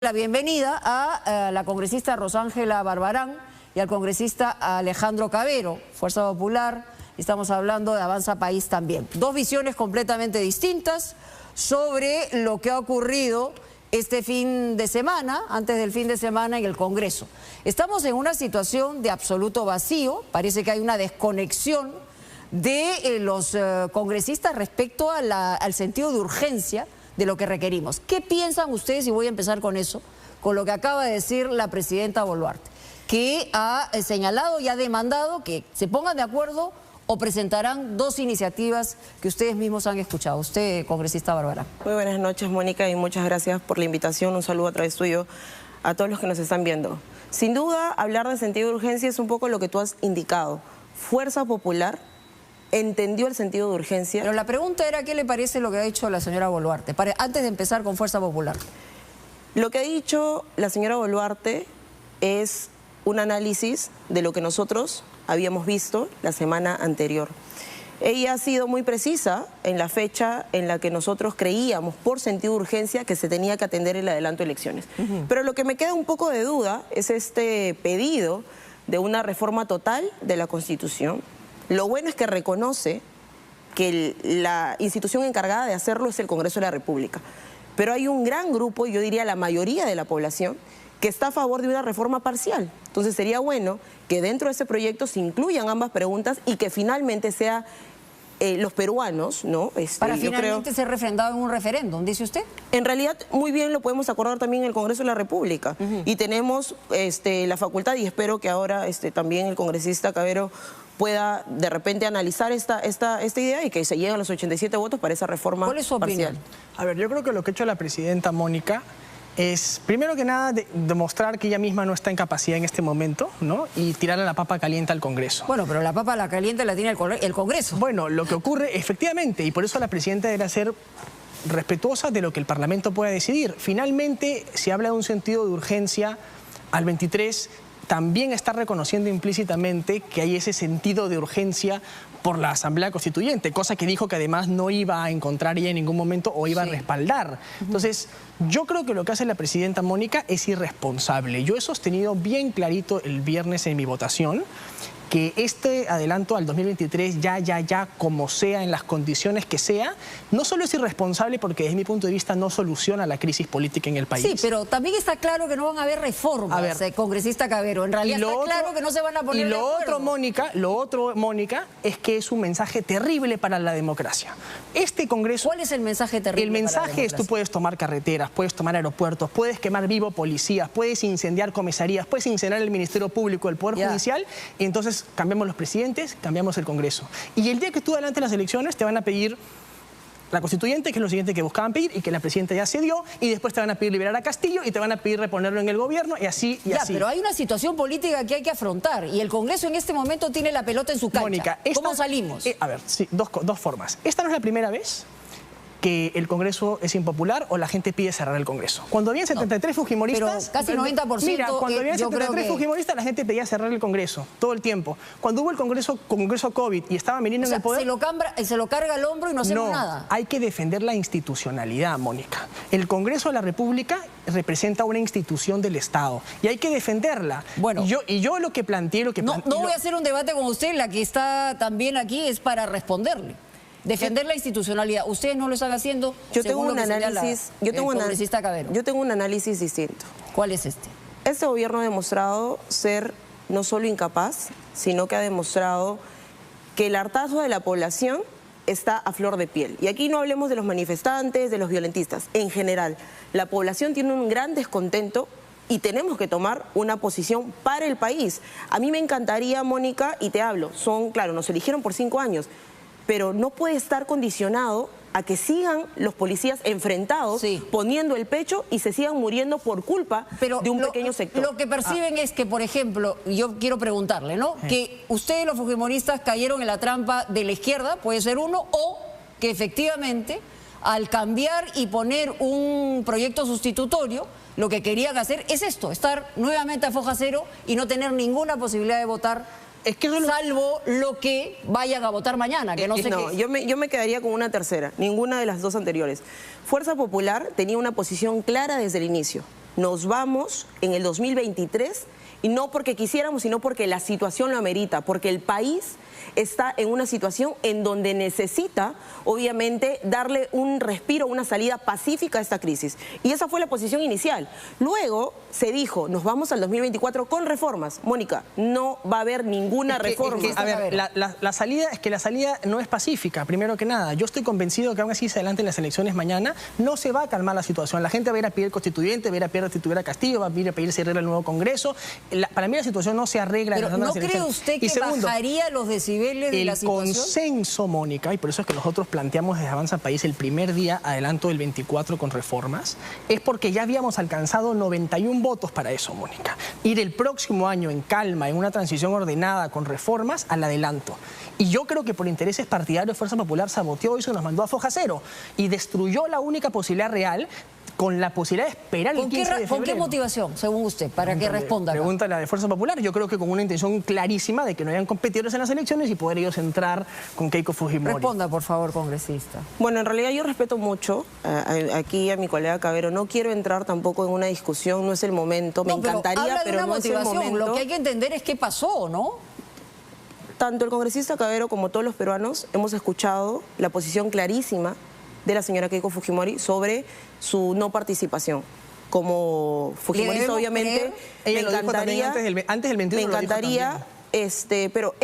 La bienvenida a la congresista Rosángela Barbarán y al congresista Alejandro Cabero, Fuerza Popular. Estamos hablando de Avanza País también. Dos visiones completamente distintas sobre lo que ha ocurrido este fin de semana, antes del fin de semana en el Congreso. Estamos en una situación de absoluto vacío, parece que hay una desconexión de los congresistas respecto a al sentido de urgencia de lo que requerimos. ¿Qué piensan ustedes? Y voy a empezar con eso, con lo que acaba de decir la presidenta Boluarte, que ha señalado y ha demandado que se pongan de acuerdo o presentarán dos iniciativas que ustedes mismos han escuchado. Usted, congresista Barbarán. Muy buenas noches, Mónica, y muchas gracias por la invitación. Un saludo a través tuyo a todos los que nos están viendo. Sin duda, hablar de sentido de urgencia es un poco lo que tú has indicado. Fuerza Popular entendió el sentido de urgencia. Pero la pregunta era, ¿qué le parece lo que ha dicho la señora Boluarte? Antes de empezar con Fuerza Popular. Lo que ha dicho la señora Boluarte es un análisis de lo que nosotros habíamos visto la semana anterior. Ella ha sido muy precisa en la fecha en la que nosotros creíamos, por sentido de urgencia, que se tenía que atender el adelanto de elecciones. Pero lo que me queda un poco de duda es este pedido de una reforma total de la Constitución. Lo bueno es que reconoce que la institución encargada de hacerlo es el Congreso de la República. Pero hay un gran grupo, yo diría la mayoría de la población, que está a favor de una reforma parcial. Entonces sería bueno que dentro de ese proyecto se incluyan ambas preguntas y que finalmente sea los peruanos, ¿no? Para finalmente ser refrendado en un referéndum, dice usted. En realidad, muy bien lo podemos acordar también en el Congreso de la República. Y tenemos la facultad, y espero que ahora también el congresista Cabero pueda de repente analizar esta idea y que se lleguen los 87 votos para esa reforma parcial. ¿Cuál es su opinión? A ver, yo creo que lo que ha hecho la presidenta Mónica es, primero que nada, demostrar que ella misma no está en capacidad en este momento, ¿no? Y tirarle la papa caliente al Congreso. Bueno, pero la papa caliente la tiene el Congreso. Bueno, lo que ocurre, efectivamente, y por eso la presidenta debe ser respetuosa de lo que el Parlamento pueda decidir. Finalmente, se habla de un sentido de urgencia al 23, también está reconociendo implícitamente que hay ese sentido de urgencia por la Asamblea Constituyente, cosa que dijo que además no iba a encontrar ella en ningún momento o iba a respaldar. Entonces, yo creo que lo que hace la presidenta Mónica es irresponsable. Yo he sostenido bien clarito el viernes en mi votación que este adelanto al 2023, ya, como sea, en las condiciones que sea, no solo es irresponsable porque desde mi punto de vista no soluciona la crisis política en el país. Sí, pero también está claro que no van a haber reformas, congresista Cabero. En realidad está claro que no se van a poner de acuerdo. Lo otro, Mónica, es que es un mensaje terrible para la democracia. Este Congreso... ¿Cuál es el mensaje terrible? El mensaje es: tú puedes tomar carreteras, puedes tomar aeropuertos, puedes quemar vivo policías, puedes incendiar comisarías, puedes incendiar el Ministerio Público, el Poder Judicial, y entonces cambiamos los presidentes, cambiamos el Congreso. Y el día que tú adelantes las elecciones te van a pedir la Constituyente, que es lo siguiente que buscaban pedir y que la presidenta ya cedió, y después te van a pedir liberar a Castillo y te van a pedir reponerlo en el gobierno y así y así. Pero hay una situación política que hay que afrontar y el Congreso en este momento tiene la pelota en su cancha. Mónica, ¿cómo salimos? A ver, sí, dos formas. Esta no es la primera vez que el Congreso es impopular o la gente pide cerrar el Congreso. Cuando habían 73 fujimoristas... Pero casi 90%... Mira, cuando habían 73 fujimoristas, la gente pedía cerrar el Congreso, todo el tiempo. Cuando hubo el Congreso COVID y estaba viniendo en el poder... Se lo carga al hombro y no hacemos nada. Hay que defender la institucionalidad, Mónica. El Congreso de la República representa una institución del Estado y hay que defenderla. Bueno, yo lo que planteé... No voy a hacer un debate con usted, la que está también aquí es para responderle. Defender la institucionalidad. Ustedes no lo están haciendo. Yo tengo un análisis. Yo tengo un análisis distinto. ¿Cuál es este? Este gobierno ha demostrado ser no solo incapaz, sino que ha demostrado que el hartazgo de la población está a flor de piel. Y aquí no hablemos de los manifestantes, de los violentistas. En general, la población tiene un gran descontento y tenemos que tomar una posición para el país. A mí me encantaría, Mónica, y te hablo, claro, nos eligieron por 5 años, pero no puede estar condicionado a que sigan los policías enfrentados, poniendo el pecho y se sigan muriendo por culpa de un pequeño sector. Lo que perciben es que, por ejemplo, yo quiero preguntarle, ¿no? Que ustedes, los fujimoristas, cayeron en la trampa de la izquierda, puede ser uno, o que efectivamente, al cambiar y poner un proyecto sustitutorio, lo que querían hacer es esto, estar nuevamente a foja cero y no tener ninguna posibilidad de votar Es que salvo lo que vayan a votar mañana, que no sé qué. Yo me quedaría con una tercera, ninguna de las dos anteriores. Fuerza Popular tenía una posición clara desde el inicio. nos vamos en el 2023 y no porque quisiéramos, sino porque la situación lo amerita, porque el país está en una situación en donde necesita, obviamente, darle un respiro, una salida pacífica a esta crisis. Y esa fue la posición inicial. Luego se dijo, nos vamos al 2024 con reformas. Mónica, no va a haber ninguna reforma. A ver, la salida no es pacífica, primero que nada. Yo estoy convencido que aún así se adelanten las elecciones mañana, no se va a calmar la situación. La gente va a ir a pedir constituyente, va a ir a pedir restituir a Castillo, va a ir a pedir cerrar el nuevo Congreso. Para mí la situación no se arregla. Pero ¿no cree usted que bajaría los decibeles de la situación? El consenso, Mónica, y por eso es que nosotros planteamos desde Avanza País el primer día adelanto del 24 con reformas, es porque ya habíamos alcanzado 91 votos para eso, Mónica. Ir el próximo año en calma, en una transición ordenada con reformas, al adelanto. Y yo creo que por intereses partidarios Fuerza Popular saboteó eso y nos mandó a foja cero y destruyó la única posibilidad real con la posibilidad de esperar el 15 de febrero. ¿Con qué motivación, según usted, para que responda? Pregúntale a la de Fuerza Popular. Yo creo que con una intención clarísima de que no hayan competidores en las elecciones y poder ellos entrar con Keiko Fujimori. Responda, por favor, congresista. Bueno, en realidad yo respeto mucho aquí a mi colega Cabero. No quiero entrar tampoco en una discusión, no es el momento. Me encantaría, pero no es el momento. Lo que hay que entender es qué pasó, ¿no? Tanto el congresista Cabero como todos los peruanos hemos escuchado la posición clarísima de la señora Keiko Fujimori sobre su no participación. Como fujimorista, obviamente, ella lo dijo también antes del 21. Me encantaría, pero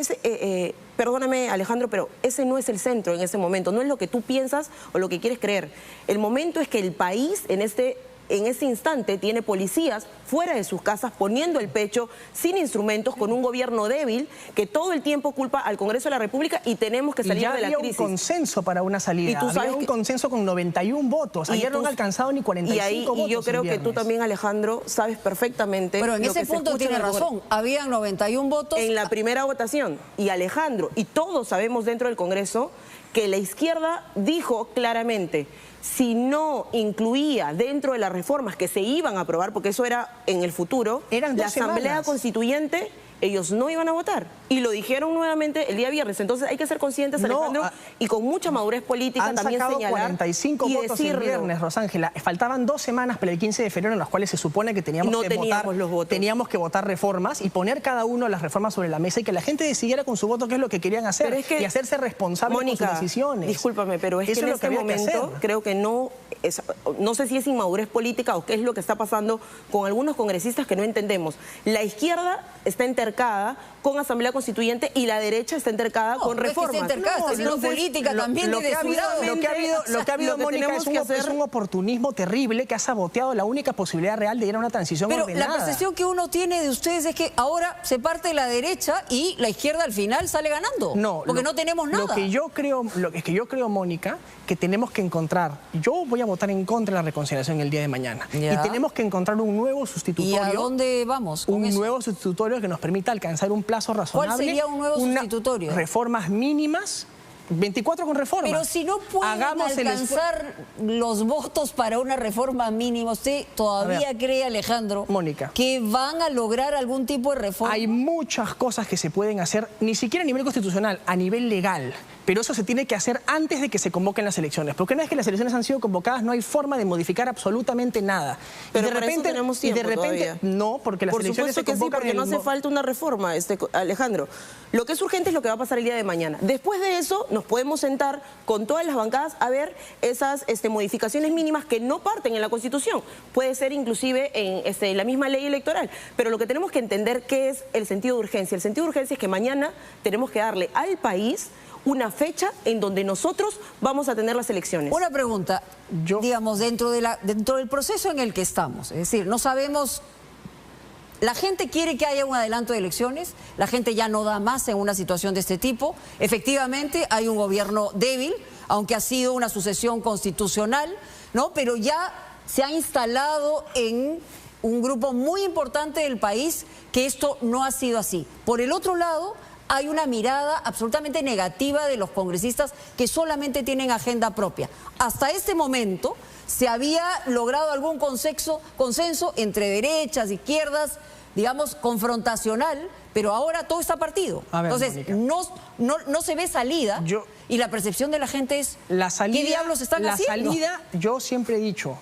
perdóname, Alejandro, pero ese no es el centro en ese momento, no es lo que tú piensas o lo que quieres creer. El momento es que el país en ese instante tiene policías fuera de sus casas poniendo el pecho, sin instrumentos, con un gobierno débil que todo el tiempo culpa al Congreso de la República y tenemos que salir de la crisis. Ya había un consenso para una salida, y tú sabes había un consenso con 91 votos, ayer no han alcanzado ni 45 votos. Y yo creo que tú también, Alejandro, sabes perfectamente. Pero en ese punto tiene razón, habían 91 votos. En la primera votación, y Alejandro, y todos sabemos dentro del Congreso, que la izquierda dijo claramente, si no incluía dentro de las reformas que se iban a aprobar, porque eso era en el futuro, la Asamblea Constituyente, ellos no iban a votar. Y lo dijeron nuevamente el día viernes. Entonces hay que ser conscientes, Alejandro, y con mucha madurez política también señalar. Han sacado 45 votos el viernes, Rosángela. Faltaban 2 semanas para el 15 de febrero en las cuales se supone que teníamos que votar reformas y poner cada uno las reformas sobre la mesa y que la gente decidiera con su voto qué es lo que querían hacer y hacerse responsables de sus decisiones. Discúlpame, pero es que en este momento creo que no sé si es inmadurez política o qué es lo que está pasando con algunos congresistas que no entendemos. La izquierda está entercada con Asamblea Constituyente y la derecha está entercada con reformas. Está haciendo política también de descuidado. Lo que ha habido, Mónica, es un oportunismo terrible que ha saboteado la única posibilidad real de ir a una transición ordenada. Pero la percepción que uno tiene de ustedes es que ahora se parte de la derecha y la izquierda al final sale ganando. No, porque no tenemos nada. Lo que yo creo, Mónica, que tenemos que encontrar, yo voy a votar en contra de la reconciliación el día de mañana. Y tenemos que encontrar un nuevo sustitutorio. ¿Y a dónde vamos con eso? Nuevo sustitutorio que nos permita alcanzar un plazo razonable. ¿Cuál sería un nuevo sustitutorio? Reformas mínimas, 24 con reformas. Pero si no pueden alcanzar los votos para una reforma mínima, ¿usted todavía cree, Alejandro, Mónica, que van a lograr algún tipo de reforma? Hay muchas cosas que se pueden hacer, ni siquiera a nivel constitucional, a nivel legal. Pero eso se tiene que hacer antes de que se convoquen las elecciones. Porque una vez que las elecciones han sido convocadas, no hay forma de modificar absolutamente nada. Pero de repente tenemos tiempo todavía. No, porque las elecciones se convocan. Por supuesto que sí, porque no hace falta una reforma, Alejandro. Lo que es urgente es lo que va a pasar el día de mañana. Después de eso, nos podemos sentar con todas las bancadas a ver esas modificaciones mínimas que no parten en la Constitución. Puede ser inclusive en la misma ley electoral. Pero lo que tenemos que entender ¿qué es el sentido de urgencia? El sentido de urgencia es que mañana tenemos que darle al país una fecha en donde nosotros vamos a tener las elecciones. Una pregunta, digamos, dentro del proceso en el que estamos, es decir, no sabemos, la gente quiere que haya un adelanto de elecciones, la gente ya no da más en una situación de este tipo, efectivamente hay un gobierno débil, aunque ha sido una sucesión constitucional, ¿no? Pero ya se ha instalado en un grupo muy importante del país que esto no ha sido así. Por el otro lado, hay una mirada absolutamente negativa de los congresistas que solamente tienen agenda propia. Hasta este momento se había logrado algún consenso entre derechas, izquierdas, digamos, confrontacional, pero ahora todo está partido. Entonces, no se ve salida y la percepción de la gente es, ¿qué diablos están haciendo? La salida, yo siempre he dicho,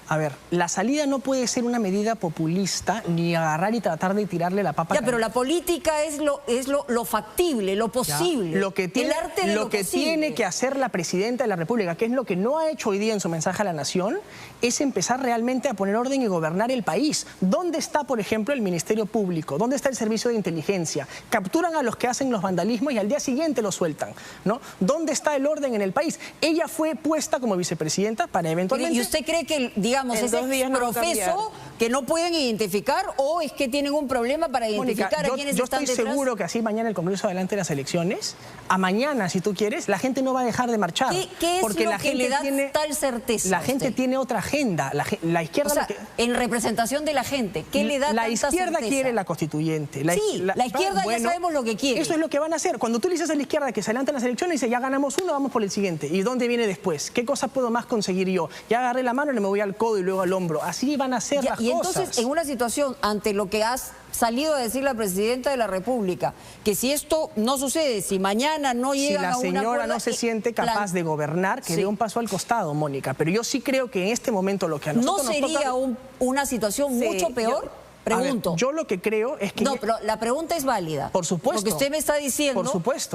A ver, la salida no puede ser una medida populista ni agarrar y tratar de tirarle la papa. Ya, pero la política es lo factible, lo posible. Ya. Lo que tiene que hacer la presidenta de la República, que es lo que no ha hecho hoy día en su mensaje a la nación, es empezar realmente a poner orden y gobernar el país. ¿Dónde está, por ejemplo, el Ministerio Público? ¿Dónde está el Servicio de Inteligencia? Capturan a los que hacen los vandalismos y al día siguiente los sueltan, ¿no? ¿Dónde está el orden en el país? Ella fue puesta como vicepresidenta para eventualmente... ¿Y usted cree que, digamos, ese profeso que no pueden identificar o es que tienen un problema para identificar a quienes están detrás? Yo estoy seguro que así mañana el Congreso adelante las elecciones, a mañana, si tú quieres, la gente no va a dejar de marchar. ¿Qué es porque lo la que gente le da tiene, tal certeza? La gente tiene otra agenda. La izquierda... O sea, en representación de la gente, ¿qué le da tanta certeza? La izquierda quiere la constituyente. La izquierda ya sabemos lo que quiere. Eso es lo que van a hacer. Cuando tú le dices a la izquierda que se adelantan las elecciones, dice, ya ganamos uno, vamos por el siguiente. ¿Y dónde viene después? ¿Qué cosa puedo más conseguir yo? Ya agarré la mano y me voy al codo y luego al hombro. Así van a ser las cosas. Y entonces, en una situación ante lo que has salido a decir la presidenta de la República, que si esto no sucede, si mañana no llegan a un acuerdo... Si la señora no se siente capaz de gobernar, que dé un paso al costado, Mónica. Pero yo sí creo que en este momento lo que a nosotros nos toca... ¿No sería una situación mucho peor? Pregunto. Ver, yo lo que creo es que... No, pero la pregunta es válida. Por supuesto. Porque usted me está diciendo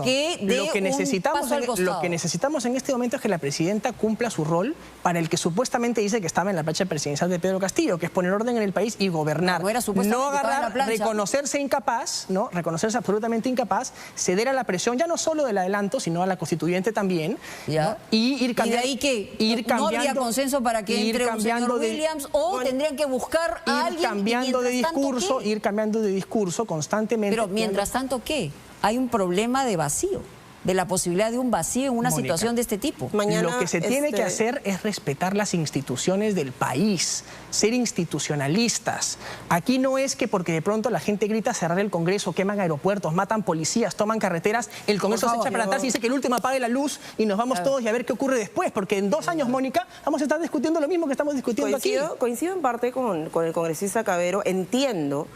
que lo que necesitamos en este momento es que la presidenta cumpla su rol para el que supuestamente dice que estaba en la plancha presidencial de Pedro Castillo, que es poner orden en el país y gobernar. No agarrar, reconocerse incapaz, ¿no? Reconocerse absolutamente incapaz, ceder a la presión, ya no solo del adelanto, sino a la constituyente también. ¿No? Y ir cambiando. ¿Y de ahí qué? ¿No habría consenso para que entre un señor Williams o tendrían que buscar a alguien ir cambiando de discurso constantemente. Pero mientras tanto, ¿qué? Hay un problema de vacío, de la posibilidad de un vacío en una situación de este tipo. Lo que se tiene que hacer es respetar las instituciones del país, ser institucionalistas. Aquí no es que porque de pronto la gente grita cerrar el Congreso, queman aeropuertos, matan policías, toman carreteras, el Congreso se echa para atrás y dice que el último apague la luz y nos vamos todos y a ver qué ocurre después, porque en 2 años, Mónica, vamos a estar discutiendo lo mismo que estamos discutiendo aquí. Coincido en parte con el congresista Cavero, entiendo,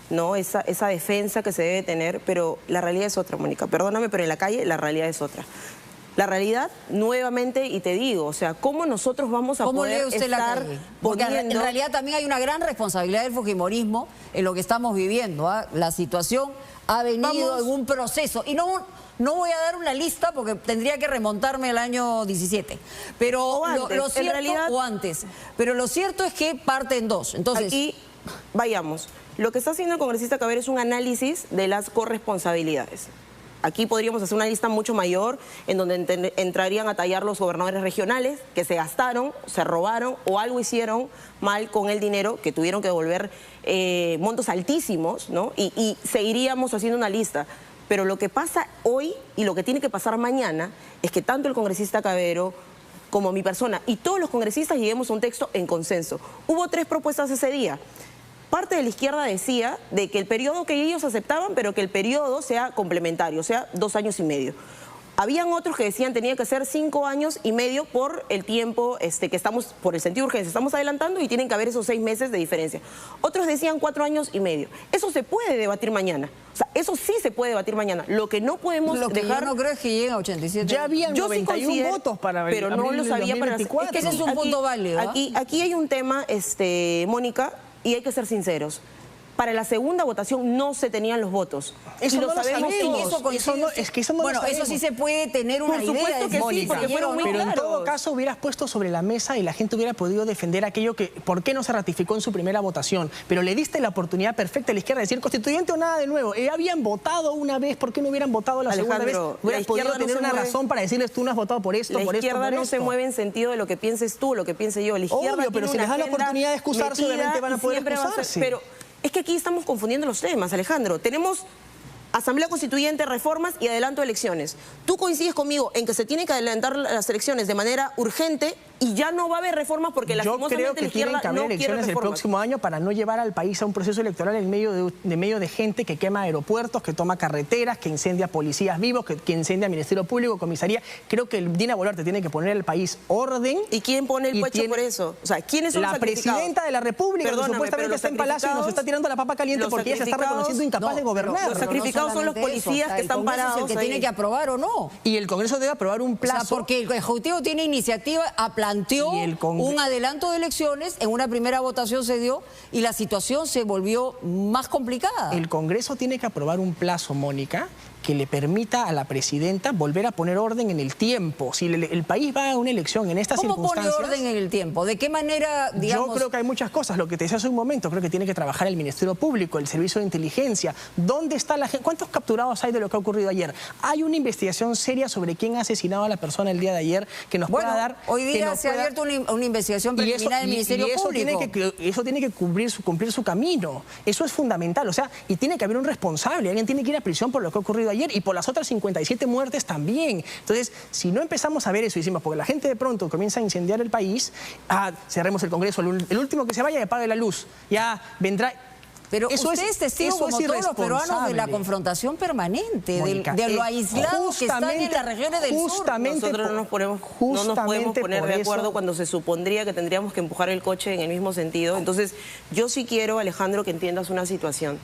¿no? Esa defensa que se debe tener, pero la realidad es otra, Mónica. Perdóname, pero en la calle la realidad es otra. La realidad, nuevamente, y te digo, o sea, ¿cómo nosotros vamos a poder estar Porque poniendo... en realidad también hay una gran responsabilidad del fujimorismo en lo que estamos viviendo, ¿ah? La situación ha venido en un proceso. Y no voy a dar una lista porque tendría que remontarme al año 17. Pero antes. Pero lo cierto es que parte en 2. Entonces, aquí, vayamos. Lo que está haciendo el congresista Cavero es un análisis de las corresponsabilidades. Aquí podríamos hacer una lista mucho mayor en donde entrarían a tallar los gobernadores regionales que se gastaron, se robaron o algo hicieron mal con el dinero, que tuvieron que devolver montos altísimos, ¿no? Y seguiríamos haciendo una lista. Pero lo que pasa hoy y lo que tiene que pasar mañana es que tanto el congresista Cavero como mi persona y todos los congresistas lleguemos a un texto en consenso. Hubo 3 propuestas ese día. Parte de la izquierda decía de que el periodo que ellos aceptaban, pero que el periodo sea complementario, o sea, 2 años y medio. Habían otros que decían tenía que ser 5 años y medio por el tiempo que estamos, por el sentido de urgencia, estamos adelantando y tienen que haber esos 6 meses de diferencia. Otros decían 4 años y medio. Eso se puede debatir mañana. O sea, eso sí se puede debatir mañana. Lo que no podemos dejar... Yo no creo es que lleguen a 87. Ya habían 91 votos para pero no los había para... Es que ese es un punto válido. Aquí hay un tema, Mónica, y hay que ser sinceros. Para la segunda votación no se tenían los votos. Eso no lo sabemos. Eso sí se puede tener una idea. Por supuesto que sí, porque fueron muy claros. Pero en todo caso hubieras puesto sobre la mesa y la gente hubiera podido defender aquello que, ¿por qué no se ratificó en su primera votación? Pero le diste la oportunidad perfecta a la izquierda de decir constituyente o nada de nuevo. Habían votado una vez, ¿por qué no hubieran votado la segunda vez? Hubieras podido tener una razón para decirles tú no has votado por esto, por esto, La izquierda no se mueve en sentido de lo que pienses tú, lo que piense yo. La izquierda obvio, pero si les da la oportunidad de excusarse, obviamente van a poder excusarse. Pero es que aquí estamos confundiendo los temas, Alejandro. Tenemos Asamblea Constituyente, reformas y adelanto de elecciones. Tú coincides conmigo en que se tienen que adelantar las elecciones de manera urgente y ya no va a haber reformas porque lastimosamente la izquierda no quiere reformas. Yo creo que tienen que haber elecciones el próximo año para no llevar al país a un proceso electoral en medio de gente que quema aeropuertos, que toma carreteras, que incendia policías vivos, que incendia Ministerio Público, comisaría. Creo que Dina Boluarte tiene que poner al país orden. ¿Y quién pone el pecho por eso? O sea, ¿quiénes son los sacrificados? La presidenta de la República, que supuestamente está en Palacio y nos está tirando la papa caliente porque ella se está reconociendo incapaz de gobernar. Los sacrificados son los policías que están parados. El que tiene que aprobar o no. Y el Congreso debe aprobar un plazo. O sea, porque el Ejecutivo tiene iniciativa, aplazar planteó Y el un adelanto de elecciones, en una primera votación se dio y la situación se volvió más complicada. El Congreso tiene que aprobar un plazo, Mónica, que le permita a la presidenta volver a poner orden en el tiempo. Si el país va a una elección en estas circunstancias... ¿Cómo pone orden en el tiempo? ¿De qué manera, digamos...? Yo creo que hay muchas cosas. Lo que te decía hace un momento, creo que tiene que trabajar el Ministerio Público, el Servicio de Inteligencia. ¿Dónde está la gente? ¿Cuántos capturados hay de lo que ha ocurrido ayer? Hay una investigación seria sobre quién ha asesinado a la persona el día de ayer que nos pueda dar... Hoy día se ha abierto una investigación preliminar del Ministerio Público. Eso tiene que cumplir su camino. Eso es fundamental. O sea, y tiene que haber un responsable. Alguien tiene que ir a prisión por lo que ha ocurrido ayer y por las otras 57 muertes también. Entonces, si no empezamos a ver eso y decimos, porque la gente de pronto comienza a incendiar el país, cerremos el Congreso, el último que se vaya y apague la luz, ya vendrá... Pero usted es testigo, como todos los peruanos, de la confrontación permanente, Mónica, de lo aislados que están en las regiones del sur. Nosotros no nos podemos poner de acuerdo cuando se supondría que tendríamos que empujar el coche en el mismo sentido. Entonces, yo sí quiero, Alejandro, que entiendas una situación.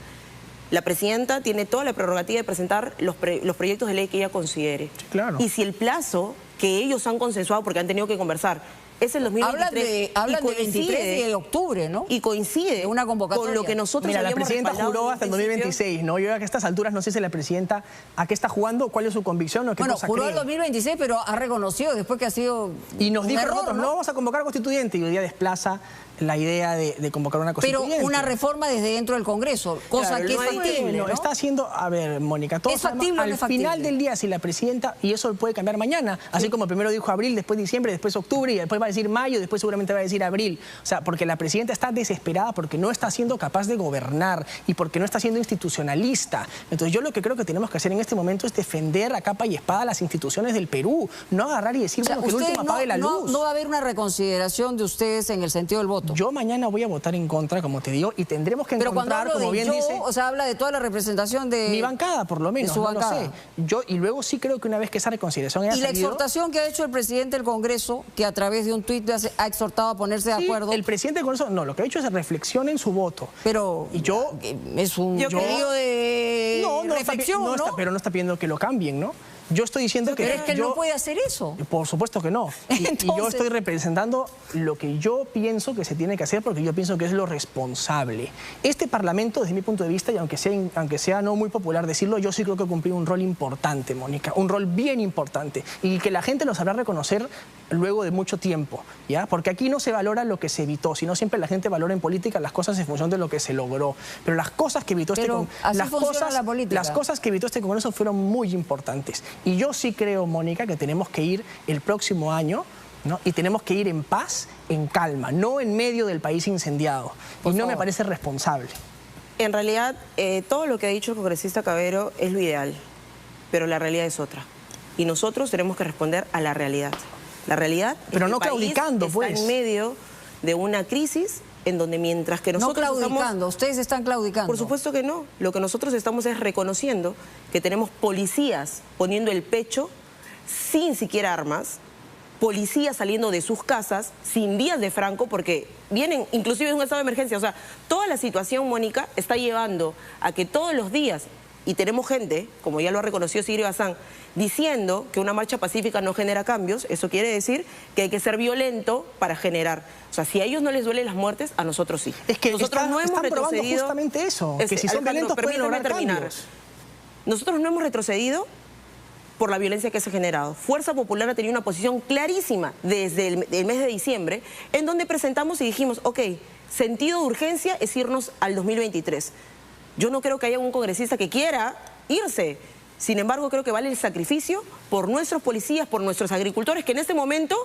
La presidenta tiene toda la prerrogativa de presentar los proyectos de ley que ella considere. Sí, claro. Y si el plazo que ellos han consensuado, porque han tenido que conversar, es el 2023. Hablan de 23 de octubre, ¿no? Y coincide una convocatoria con lo que nosotros Mira, la habíamos presidenta respaldado juró hasta el 2026, ¿no? Yo a estas alturas no sé si la presidenta a qué está jugando, cuál es su convicción o qué cosa juró cree. el 2026, pero ha reconocido después que ha sido y nos dijo error, nosotros, no vamos a convocar constituyente, y hoy día desplaza la idea de convocar una constituyente. Pero una reforma desde dentro del Congreso, cosa Claro, que es factible, ¿no? Está haciendo, a ver, Mónica, todos ¿Es factible o no al es factible? final del día, si la presidenta, y eso puede cambiar mañana, así como primero dijo abril, después diciembre, después octubre, y después va a decir mayo, después seguramente va a decir abril. O sea, porque la presidenta está desesperada porque no está siendo capaz de gobernar y porque no está siendo institucionalista. Entonces yo lo que creo que tenemos que hacer en este momento es defender a capa y espada las instituciones del Perú, no agarrar y decir, bueno, que el último apague la luz. No va a haber una reconsideración de ustedes en el sentido del voto. Yo mañana voy a votar en contra, como te digo, y tendremos que Pero encontrar, como bien dice... o sea, habla de toda la representación de... Mi bancada, por lo menos, de su bancada. Lo sé. Y luego sí creo que una vez que esa reconciliación haya la salido... exhortación que ha hecho el presidente del Congreso, que a través de un tuit ha exhortado a ponerse de acuerdo... El presidente del Congreso, no, lo que ha hecho es reflexión en su voto. Pero y yo... es un pedido de reflexión, ¿no? Pero no está pidiendo que lo cambien, ¿no? Yo estoy diciendo que... Pero es que él no puede hacer eso. Por supuesto que no. Y yo estoy representando lo que yo pienso que se tiene que hacer porque yo pienso que es lo responsable. Este Parlamento, desde mi punto de vista, y aunque sea no muy popular decirlo, yo sí creo que cumplió un rol importante, Mónica. Un rol bien importante. Y que la gente lo sabrá reconocer luego de mucho tiempo, ¿ya? Porque aquí no se valora lo que se evitó, sino siempre la gente valora en política las cosas en función de lo que se logró. Pero las cosas que evitó las cosas que evitó este Congreso fueron muy importantes. Y yo sí creo, Mónica, que tenemos que ir el próximo año, ¿no? Y tenemos que ir en paz, en calma, no en medio del país incendiado. Y no me parece responsable. En realidad, todo lo que ha dicho el congresista Cabero es lo ideal, pero la realidad es otra. Y nosotros tenemos que responder a la realidad. La realidad pero es no que el claudicando, país pues. está en medio de una crisis en donde mientras que nosotros no claudicando, ustedes están claudicando. Por supuesto que no. Lo que nosotros estamos es reconociendo que tenemos policías poniendo el pecho sin siquiera armas, policías saliendo de sus casas sin vías de Franco porque vienen inclusive en un estado de emergencia. O sea, toda la situación, Mónica, está llevando a que todos los días, y tenemos gente, como ya lo ha reconocido Sigrid Bazán, diciendo que una marcha pacífica no genera cambios. Eso quiere decir que hay que ser violento para generar. O sea, si a ellos no les duelen las muertes, a nosotros sí. Es que nosotros no hemos retrocedido justamente eso, que si son violentos pueden lograr cambios. Nosotros no hemos retrocedido por la violencia que se ha generado. Fuerza Popular ha tenido una posición clarísima desde el mes de diciembre, en donde presentamos y dijimos, ok, sentido de urgencia es irnos al 2023. Yo no creo que haya un congresista que quiera irse. Sin embargo, creo que vale el sacrificio por nuestros policías, por nuestros agricultores, que en este momento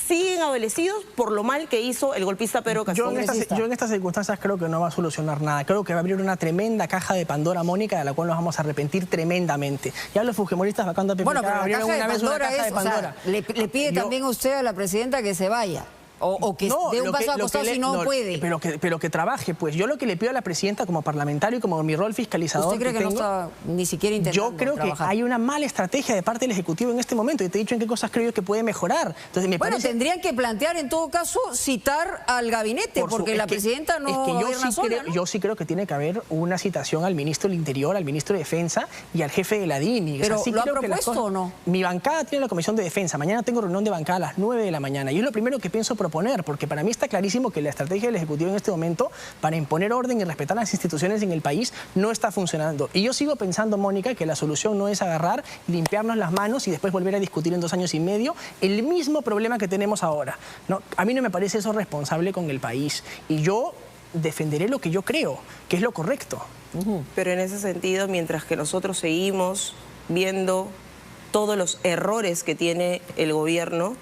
siguen adolecidos por lo mal que hizo el golpista Pedro Castillo. Yo en estas circunstancias creo que no va a solucionar nada. Creo que va a abrir una tremenda caja de Pandora, Mónica, de la cual nos vamos a arrepentir tremendamente. Ya los fujimoristas bacán de Bueno, pero la caja de una vez una Pandora caja de Pandora. O sea, le pide también usted a la presidenta que se vaya. o que dé un paso al costado si no puede. Pero que trabaje, pues. Yo lo que le pido a la presidenta como parlamentario y como mi rol fiscalizador... ¿Usted cree que no está ni siquiera intentando Yo creo trabajar? que hay una mala estrategia de parte del Ejecutivo en este momento y te he dicho en qué cosas creo yo que puede mejorar. Entonces, me Bueno, parece... tendrían que plantear en todo caso citar al gabinete, porque la presidenta no gobierna sola, ¿no? Yo sí creo que tiene que haber una citación al ministro del Interior, al ministro de Defensa y al jefe de la DINI. ¿Pero sí lo ha creo que propuesto o no? Mi bancada tiene la Comisión de Defensa. Mañana tengo reunión de bancada a las 9 de la mañana y es lo primero que pienso proponer, porque para mí está clarísimo que la estrategia del Ejecutivo en este momento para imponer orden y respetar las instituciones en el país no está funcionando. Y yo sigo pensando, Mónica, que la solución no es agarrar, limpiarnos las manos y después volver a discutir en 2 años y medio el mismo problema que tenemos ahora, ¿no? A mí no me parece eso responsable con el país y yo defenderé lo que yo creo, que es lo correcto. Pero en ese sentido, mientras que nosotros seguimos viendo todos los errores que tiene el gobierno,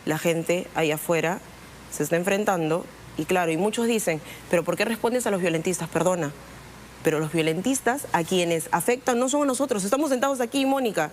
la gente ahí afuera se está enfrentando y claro, y muchos dicen, pero ¿por qué respondes a los violentistas? Perdona, pero los violentistas a quienes afectan no son a nosotros, estamos sentados aquí, Mónica.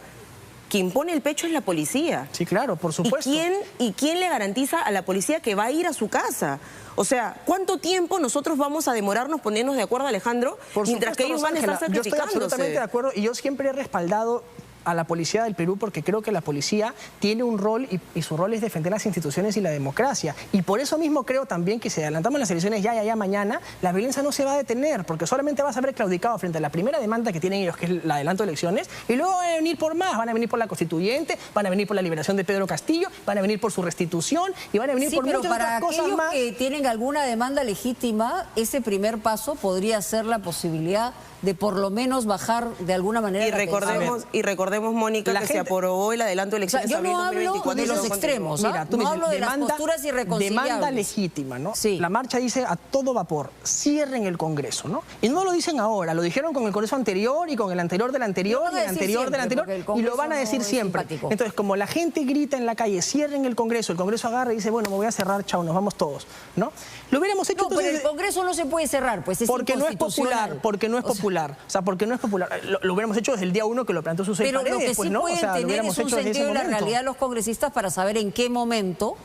Quien pone el pecho es la policía. Sí, claro, por supuesto. ¿Y quién le garantiza a la policía que va a ir a su casa? O sea, ¿cuánto tiempo nosotros vamos a demorarnos poniéndonos de acuerdo, Alejandro? Mientras que ellos van a estar sacrificándose. Yo estoy absolutamente de acuerdo y yo siempre he respaldado a la policía del Perú porque creo que la policía tiene un rol y su rol es defender las instituciones y la democracia. Y por eso mismo creo también que si adelantamos las elecciones ya mañana, la violencia no se va a detener porque solamente vas a ver claudicado frente a la primera demanda que tienen ellos, que es el adelanto de elecciones, y luego van a venir por más, van a venir por la constituyente, van a venir por la liberación de Pedro Castillo, van a venir por su restitución y van a venir por muchas otras cosas más. Que tienen alguna demanda legítima, ese primer paso podría ser la posibilidad de por lo menos bajar de alguna manera la tensión. Y recordemos, Mónica, que se aprobó el adelanto de elecciones. O sea, yo no hablo de los extremos, mira, tú no me hablo de las posturas irreconciliables. Demanda legítima, ¿no? Sí. La marcha dice a todo vapor, cierren el Congreso, ¿no? Y no lo dicen ahora, lo dijeron con el Congreso anterior y con el anterior del anterior y el anterior del anterior y lo van a decir siempre. Entonces, como la gente grita en la calle, cierren el Congreso agarra y dice, bueno, me voy a cerrar, chao, nos vamos todos, ¿no? Lo hubiéramos hecho entonces... pero el Congreso no se puede cerrar, pues es porque no es popular, porque no es popular. O sea, porque no es popular. Lo hubiéramos hecho desde el día 1 que lo planteó Susel Paredes. Pero lo que sí ¿no? pueden tener es un sentido de la realidad de los congresistas para saber en qué momento,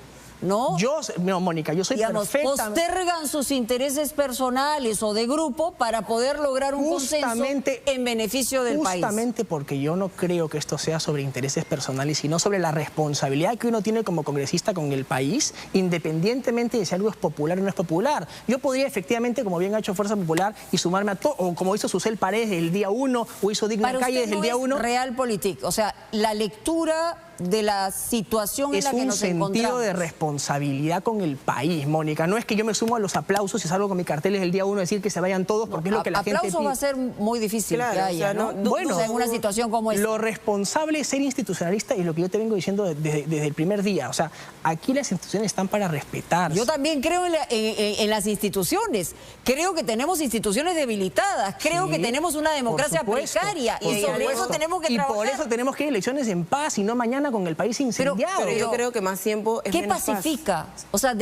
¿no? No, Mónica, yo soy perfecta. Postergan sus intereses personales o de grupo para poder lograr un consenso en beneficio del país. Justamente porque yo no creo que esto sea sobre intereses personales, sino sobre la responsabilidad que uno tiene como congresista con el país, independientemente de si algo es popular o no es popular. Yo podría efectivamente, como bien ha hecho Fuerza Popular, y sumarme a todo, o como hizo Susel Paredes desde el día 1, o hizo Digna Calle desde el día 1. Realpolitik, o sea, la lectura de la situación en la que nos encontramos. Es un sentido de responsabilidad con el país, Mónica. No es que yo me sumo a los aplausos y salgo con mis carteles el día 1 a decir que se vayan todos porque es lo que la gente pide. Aplauso va a ser muy difícil que haya, ¿no? Bueno, o sea, en una situación como esta. Lo responsable es ser institucionalista y lo que yo te vengo diciendo desde el primer día. O sea, aquí las instituciones están para respetarse. Yo también creo en las instituciones. Creo que tenemos instituciones debilitadas. Creo que tenemos una democracia precaria. Y por eso tenemos que trabajar. Y por eso tenemos que ir a elecciones en paz y no mañana con el país incendiado. Pero yo creo que más tiempo es ¿qué menos pacifica? paz. O sea,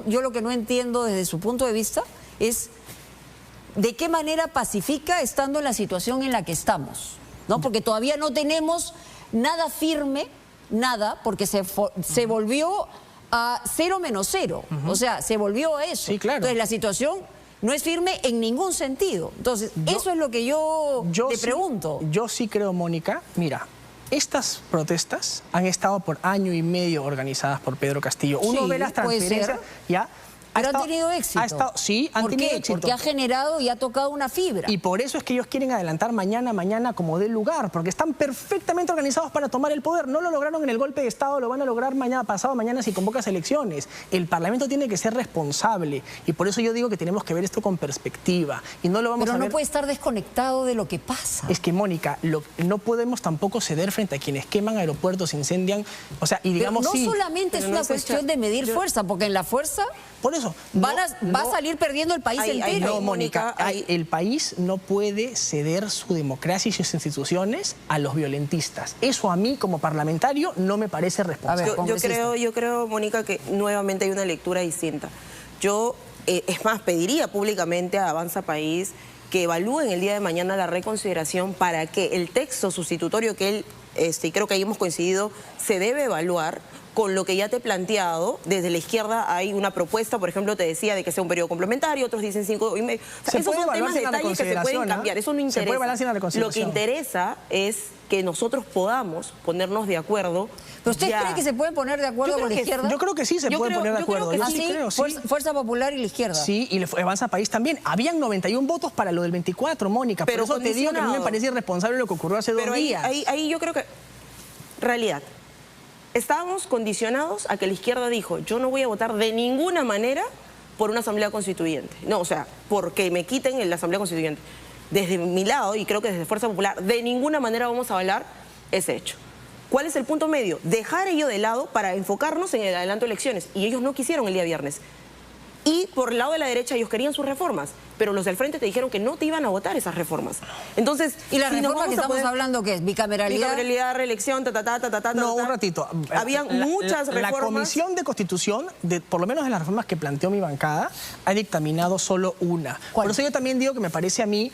yo lo que no entiendo desde su punto de vista es de qué manera pacifica estando en la situación en la que estamos, ¿no? Porque todavía no tenemos nada firme, nada, porque se volvió a 0 menos 0. O sea, se volvió a eso. Sí, claro. Entonces la situación no es firme en ningún sentido. Entonces, eso es lo que yo te pregunto. Yo sí creo, Mónica, mira, estas protestas han estado por año y medio organizadas por Pedro Castillo. Uno ve las transferencias, ¿ya? Pero han tenido éxito. Sí, han tenido éxito. Porque ha generado y ha tocado una fibra. Y por eso es que ellos quieren adelantar mañana como dé lugar, porque están perfectamente organizados para tomar el poder. No lo lograron en el golpe de Estado, lo van a lograr pasado mañana si convocas elecciones. El Parlamento tiene que ser responsable y por eso yo digo que tenemos que ver esto con perspectiva. Y no lo vamos a ver... Pero no puede estar desconectado de lo que pasa. Es que, Mónica, no podemos tampoco ceder frente a quienes queman aeropuertos, incendian, o sea, y digamos pero no solamente es una cuestión de medir fuerza, porque en la fuerza... Por eso... va a salir perdiendo el país entero. No, Mónica, el país no puede ceder su democracia y sus instituciones a los violentistas. Eso a mí, como parlamentario, no me parece responsable. Yo creo, Mónica, que nuevamente hay una lectura distinta. Yo, es más, pediría públicamente a Avanza País que evalúen el día de mañana la reconsideración para que el texto sustitutorio que él, y creo que ahí hemos coincidido, se debe evaluar, con lo que ya te he planteado. Desde la izquierda hay una propuesta, por ejemplo, te decía de que sea un periodo complementario, otros dicen 5 y medio. O sea, esos son temas de detalle que se pueden cambiar, eso no interesa. Se puede balancear en la Lo que reconsideración. interesa es que nosotros podamos ponernos de acuerdo. ¿Pero usted cree que se pueden poner de acuerdo con la izquierda? Yo creo que sí se pueden poner de acuerdo. Yo ¿Así? creo, Fuerza Popular y la izquierda. Sí, y Avanza País también. Habían 91 votos para lo del 24, Mónica. Pero por eso te digo que a mí me parece irresponsable lo que ocurrió hace 2 días. Ahí yo creo que... Realidad. Estábamos condicionados a que la izquierda dijo, yo no voy a votar de ninguna manera por una asamblea constituyente. No, o sea, porque me quiten la asamblea constituyente. Desde mi lado, y creo que desde Fuerza Popular, de ninguna manera vamos a avalar ese hecho. ¿Cuál es el punto medio? Dejar ello de lado para enfocarnos en el adelanto de elecciones. Y ellos no quisieron el día viernes. Y por el lado de la derecha ellos querían sus reformas, pero los del frente te dijeron que no te iban a votar esas reformas. Entonces, ¿y la reforma que estamos hablando qué es? ¿Bicameralidad? Bicameralidad, reelección, No, un ratito. Habían muchas reformas. La Comisión de Constitución, por lo menos de las reformas que planteó mi bancada, ha dictaminado solo una. ¿Cuál? Por eso yo también digo que me parece a mí...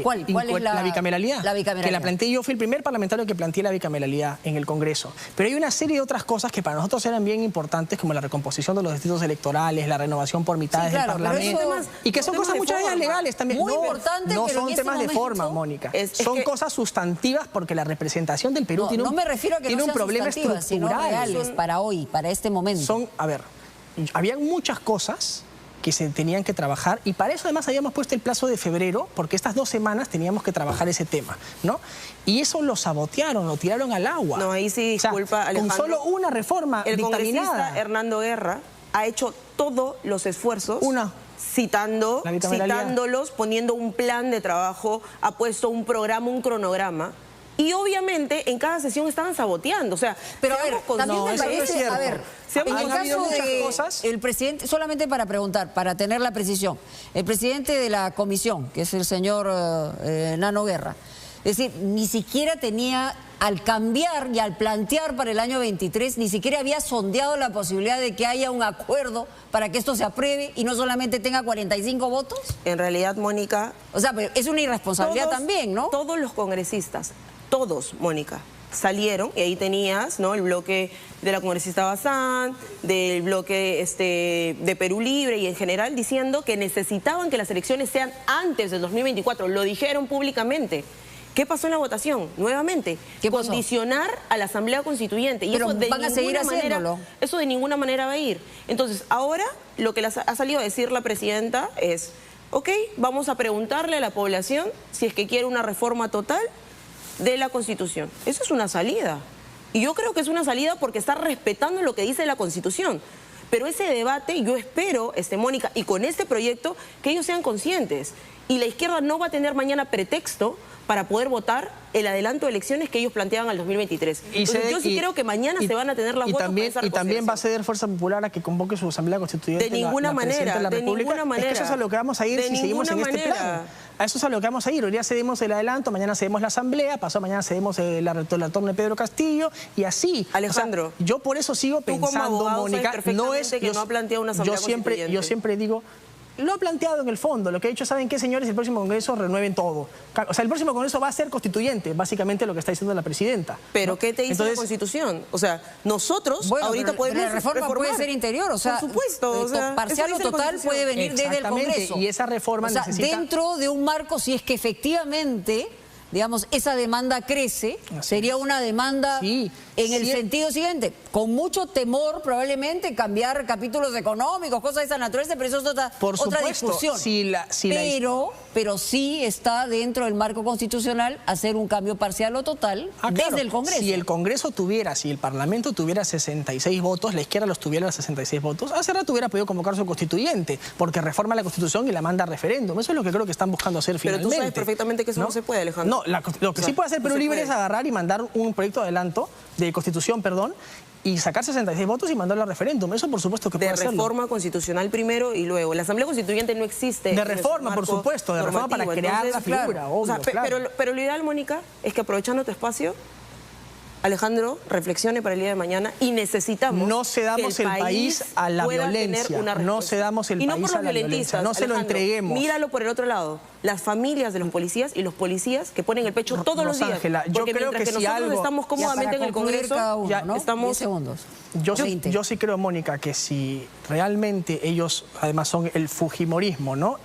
¿Cuál es la bicameralidad? La bicameralidad. Que la planteé yo, fui el primer parlamentario que planteé la bicameralidad en el Congreso. Pero hay una serie de otras cosas que para nosotros eran bien importantes, como la recomposición de los distritos electorales, la renovación por mitades del Parlamento. Y que son cosas muchas veces legales también. Muy importantes, no pero son en temas ese de forma, momento Mónica. Son cosas sustantivas porque la representación del Perú tiene un problema estructural. Sino reales para hoy, para este momento. Habían muchas cosas que se tenían que trabajar y para eso además habíamos puesto el plazo de febrero porque estas 2 semanas teníamos que trabajar ese tema, ¿no? Y eso lo sabotearon, lo tiraron al agua. No, ahí sí, disculpa, Alejandro. Con solo una reforma el dictaminada. congresista Hernando Guerra ha hecho todos los esfuerzos. Citándolos, poniendo un plan de trabajo, ha puesto un programa, un cronograma. Y obviamente en cada sesión estaban saboteando, o sea, pero a ver, también me parece, a ver, en el caso de el presidente, solamente para preguntar, para tener la precisión, el presidente de la comisión, que es el señor Nano Guerra, es decir, ni siquiera tenía, al cambiar y al plantear para el año 23, ni siquiera había sondeado la posibilidad de que haya un acuerdo para que esto se apruebe y no solamente tenga 45 votos. En realidad, Mónica... O sea, pero es una irresponsabilidad también, ¿no? Todos los congresistas, todos, Mónica, salieron y ahí tenías, ¿no?, el bloque de la congresista Bazán, del bloque de Perú Libre y en general diciendo que necesitaban que las elecciones sean antes del 2024. Lo dijeron públicamente. ¿Qué pasó en la votación? Nuevamente, condicionar a la Asamblea Constituyente. Y pero eso de van a seguir haciéndolo. Eso de ninguna manera va a ir. Entonces, ahora lo que ha salido a decir la presidenta es, ok, vamos a preguntarle a la población si es que quiere una reforma total de la Constitución. Eso es una salida. Y yo creo que es una salida porque está respetando lo que dice la Constitución. Pero ese debate, yo espero, Mónica, y con este proyecto, que ellos sean conscientes. Y la izquierda no va a tener mañana pretexto para poder votar el adelanto de elecciones que ellos planteaban al 2023. Entonces, yo sí creo que mañana se van a tener las votos para esa y también va a ceder Fuerza Popular a que convoque su Asamblea Constituyente. De ninguna manera, de ninguna manera. Es que eso es a lo que vamos a ir si seguimos en este plan. A eso es a lo que vamos a ir. Hoy día cedemos el adelanto, mañana cedemos la Asamblea, pasado mañana cedemos el retorno de Pedro Castillo y así. Alejandro, o sea, yo por eso sigo pensando, Mónica, no es que no ha planteado una Asamblea Constituyente. Yo siempre digo, lo ha planteado en el fondo. Lo que ha dicho, ¿saben qué, señores? El próximo Congreso renueven todo. O sea, el próximo Congreso va a ser constituyente, básicamente lo que está diciendo la presidenta. ¿Pero ¿no? qué te dice la Constitución? O sea, nosotros ahorita podemos la reforma puede ser interior, o sea, por supuesto, o sea, parcial o total puede venir desde el Congreso. Y esa reforma necesita... dentro de un marco, si es que efectivamente, digamos, esa demanda crece, sería una demanda en el sentido siguiente, con mucho temor probablemente cambiar capítulos económicos, cosas de esa naturaleza, pero eso es otra discusión. Pero sí está dentro del marco constitucional hacer un cambio parcial o total desde el Congreso. Si el Congreso tuviera, si el Parlamento tuviera 66 votos, la izquierda los tuviera 66 votos, hace rato hubiera podido convocar su constituyente, porque reforma la Constitución y la manda a referéndum. Eso es lo que creo que están buscando hacer finalmente. Pero tú sabes perfectamente que eso no se puede, Alejandro. No, lo que sí puede hacer Perú Libre es agarrar y mandar un proyecto de adelanto, de Constitución, y sacar 66 votos y mandarlo a referéndum. Eso por supuesto que puede hacerlo. De reforma constitucional primero y luego. La Asamblea Constituyente no existe. De reforma, por supuesto, de reforma para crear la figura, obvio, pero lo ideal, Mónica, es que aprovechando tu espacio, Alejandro, reflexione para el día de mañana y necesitamos no cedamos que el país a la pueda tener violencia, una no respuesta. cedamos el y no país por los a la violencia, no se lo Alejandro, entreguemos. Míralo por el otro lado, las familias de los policías y los policías que ponen el pecho todos los días. Rosángela, yo porque creo mientras que si nosotros algo... estamos cómodamente en el Congreso, cada uno, ya ¿no? estamos... 10 segundos. Yo sí creo, Mónica, que si realmente ellos, además son el fujimorismo, ¿no?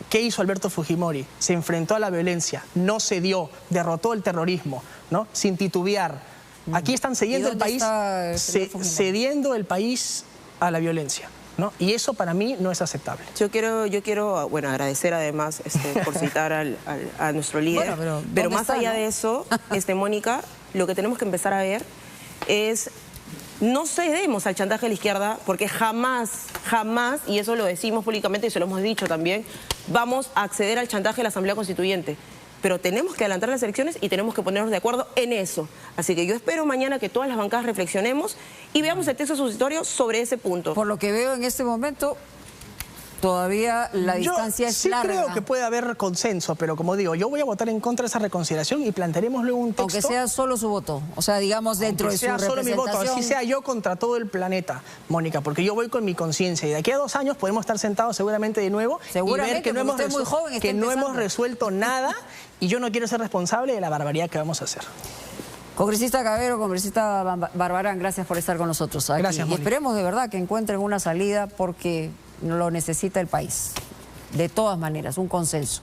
¿Qué hizo Alberto Fujimori? Se enfrentó a la violencia, no cedió, derrotó el terrorismo, ¿no? Sin titubear. Aquí están cediendo el país, cediendo el país a la violencia, ¿no? Y eso para mí no es aceptable. Yo quiero bueno, agradecer además por citar a nuestro líder. Bueno, pero más está, allá ¿no? de eso, Mónica, lo que tenemos que empezar a ver es... No cedemos al chantaje de la izquierda porque jamás, y eso lo decimos públicamente y se lo hemos dicho también, vamos a acceder al chantaje de la Asamblea Constituyente. Pero tenemos que adelantar las elecciones y tenemos que ponernos de acuerdo en eso. Así que yo espero mañana que todas las bancadas reflexionemos y veamos el texto supositorio sobre ese punto. Por lo que veo en este momento, todavía la distancia es larga. Yo sí creo que puede haber consenso, pero como digo, yo voy a votar en contra de esa reconsideración y plantearemos luego un texto... Aunque sea solo su voto, o sea, digamos dentro de su sea solo mi voto, representación. así sea yo contra todo el planeta, Mónica, porque yo voy con mi conciencia y de aquí a 2 años podemos estar sentados seguramente de nuevo y ver que no hemos, muy joven, está hemos resuelto nada y yo no quiero ser responsable de la barbaridad que vamos a hacer. Congresista Cavero, congresista Barbarán, gracias por estar con nosotros aquí. Gracias, y Mónica. esperemos de verdad que encuentren una salida porque lo necesita el país. De todas maneras, un consenso.